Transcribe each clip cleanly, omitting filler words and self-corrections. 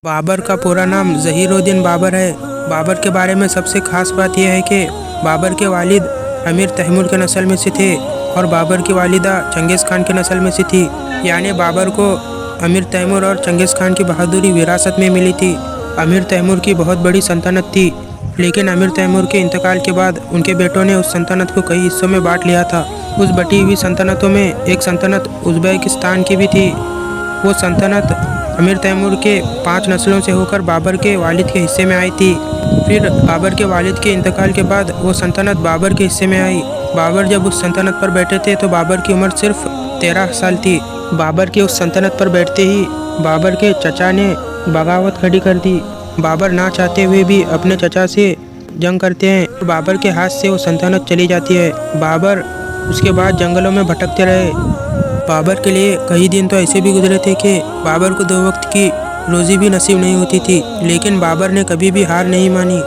बाबर का पूरा नाम ज़हीरुद्दीन बाबर है। बाबर के बारे में सबसे खास बात यह है कि बाबर के वालिद अमीर तैमूर के नस्ल में से थे और बाबर की वालिदा चंगेज़ खान की नस्ल में से थी। यानी बाबर को अमीर तैमूर और चंगेज़ खान की बहादुरी विरासत में मिली थी। अमीर तैमूर की बहुत बड़ी सल्तनत थी, लेकिन अमीर तैमूर के इंतकाल के बाद उनके बेटों ने उस सल्तनत को कई हिस्सों में बांट लिया था। उस बटी हुई सल्तनतों में एक सल्तनत उज़्बेकिस्तान की भी थी। वो सल्तनत अमीर तैमूर के 5 नस्लों से होकर बाबर के वालिद के हिस्से में आई थी। फिर बाबर के वालिद के इंतकाल के बाद वो सल्तनत बाबर के हिस्से में आई। बाबर जब उस सल्तनत पर बैठे थे तो बाबर की उम्र सिर्फ 13 साल थी। बाबर के उस सल्तनत पर बैठते ही बाबर के चचा ने बगावत खड़ी कर दी। बाबर ना चाहते हुए भी अपने चचा से जंग करते हैं और बाबर के हाथ से वो सल्तनत चली जाती है। बाबर उसके बाद जंगलों में भटकते रहे। बाबर के लिए कई दिन तो ऐसे भी गुजरे थे कि बाबर को 2 वक्त की रोज़ी भी नसीब नहीं होती थी, लेकिन बाबर ने कभी भी हार नहीं मानी।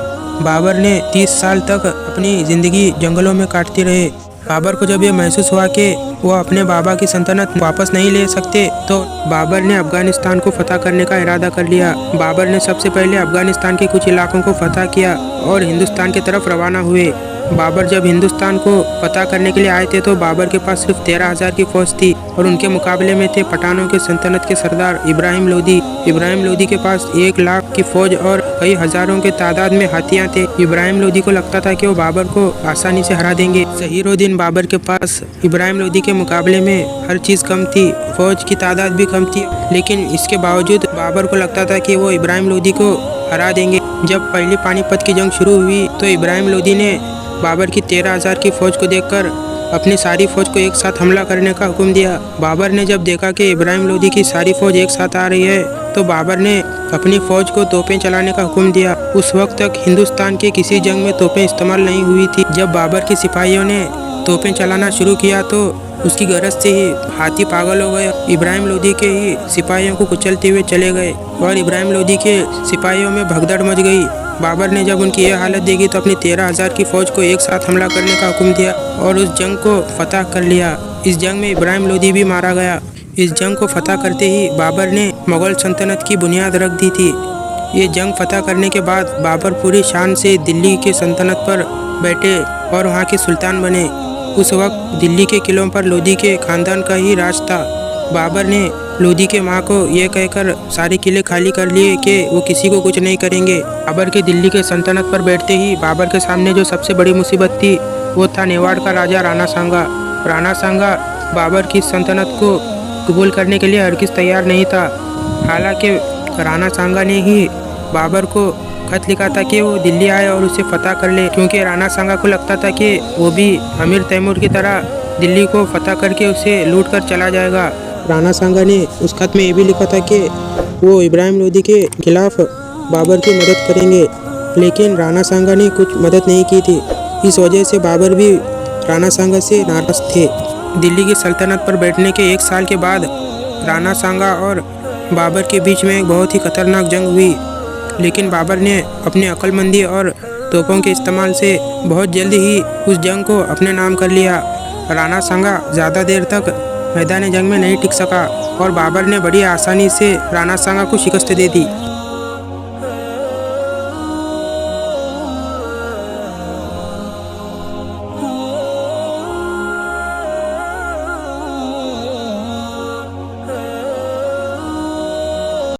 बाबर ने 30 साल तक अपनी ज़िंदगी जंगलों में काटते रहे। बाबर को जब ये महसूस हुआ कि वो अपने बाबा की सल्तनत वापस नहीं ले सकते, तो बाबर ने अफ़गानिस्तान को फ़तह करने का इरादा कर लिया। बाबर ने सबसे पहले अफ़गानिस्तान के कुछ इलाकों को फ़तह किया और हिंदुस्तान की तरफ रवाना हुए। बाबर जब हिंदुस्तान को फ़तह करने के लिए आए थे तो बाबर के पास सिर्फ 13,000 की फ़ौज थी और उनके मुकाबले में थे पठानों के सल्तनत के सरदार इब्राहिम लोदी। इब्राहिम लोदी के पास 1 लाख की फ़ौज और कई हज़ारों के तादाद में हाथियाँ थे। इब्राहिम लोदी को लगता था कि वो बाबर को आसानी से हरा देंगे। ज़हीरुद्दीन बाबर के पास इब्राहिम लोदी के मुकाबले में हर चीज़ कम थी, फ़ौज की तादाद भी कम थी, लेकिन इसके बावजूद बाबर को लगता था कि वो इब्राहिम लोदी को हरा देंगे। जब पहली पानीपत की जंग शुरू हुई तो इब्राहिम लोदी ने बाबर की 13,000 की फ़ौज को देखकर अपनी सारी फ़ौज को एक साथ हमला करने का हुक्म दिया। बाबर ने जब देखा कि इब्राहिम लोदी की सारी फ़ौज एक साथ आ रही है तो बाबर ने अपनी फ़ौज को तोपें चलाने का हुक्म दिया। उस वक्त तक हिंदुस्तान के किसी जंग में तोपें इस्तेमाल नहीं हुई थी। जब बाबर के सिपाहियों ने तोपें चलाना शुरू किया तो उसकी गरज से ही हाथी पागल हो गए। इब्राहिम लोदी के ही सिपाहियों को कुचलते हुए चले गए और इब्राहिम लोदी के सिपाहियों में भगदड़ मच गई। बाबर ने जब उनकी यह हालत देखी तो अपनी 13,000 की फ़ौज को एक साथ हमला करने का हुक्म दिया और उस जंग को फ़तह कर लिया। इस जंग में इब्राहिम लोदी भी मारा गया। इस जंग को फ़तह करते ही बाबर ने मुग़ल सल्तनत की बुनियाद रख दी थी। ये जंग फ़तह करने के बाद बाबर पूरी शान से दिल्ली के सल्तनत पर बैठे और वहाँ के सुल्तान बने। उस वक्त दिल्ली के किलों पर लोदी के ख़ानदान का ही राज था। बाबर ने लोदी के माँ को यह कहकर सारे किले खाली कर लिए कि वो किसी को कुछ नहीं करेंगे। बाबर के दिल्ली के सल्तनत पर बैठते ही बाबर के सामने जो सबसे बड़ी मुसीबत थी वो था मेवाड़ का राजा राणा सांगा। राणा सांगा बाबर की सल्तनत को कबूल करने के लिए हरगिज़ तैयार नहीं था। हालांकि राणा सांगा ने ही बाबर को खत लिखा था कि वो दिल्ली आए और उसे फ़तह कर ले, क्योंकि राणा सांगा को लगता था कि वो भी अमीर तैमूर की तरह दिल्ली को फ़तह करके उसे लूट कर चला जाएगा। राणा सांगा ने उस खत में ये भी लिखा था कि वो इब्राहिम लोदी के खिलाफ बाबर की मदद करेंगे, लेकिन राणा सांगा ने कुछ मदद नहीं की थी। इस वजह से बाबर भी राणा सांगा से नाराज़ थे। दिल्ली की सल्तनत पर बैठने के 1 साल के बाद राणा सांगा और बाबर के बीच में एक बहुत ही खतरनाक जंग हुई, लेकिन बाबर ने अपनी अक्लमंदी और तोपों के इस्तेमाल से बहुत जल्द ही उस जंग को अपने नाम कर लिया। राणा सांगा ज़्यादा देर तक मैदान जंग में नहीं टिक सका और बाबर ने बड़ी आसानी से राणा सांगा को शिकस्त दे दी।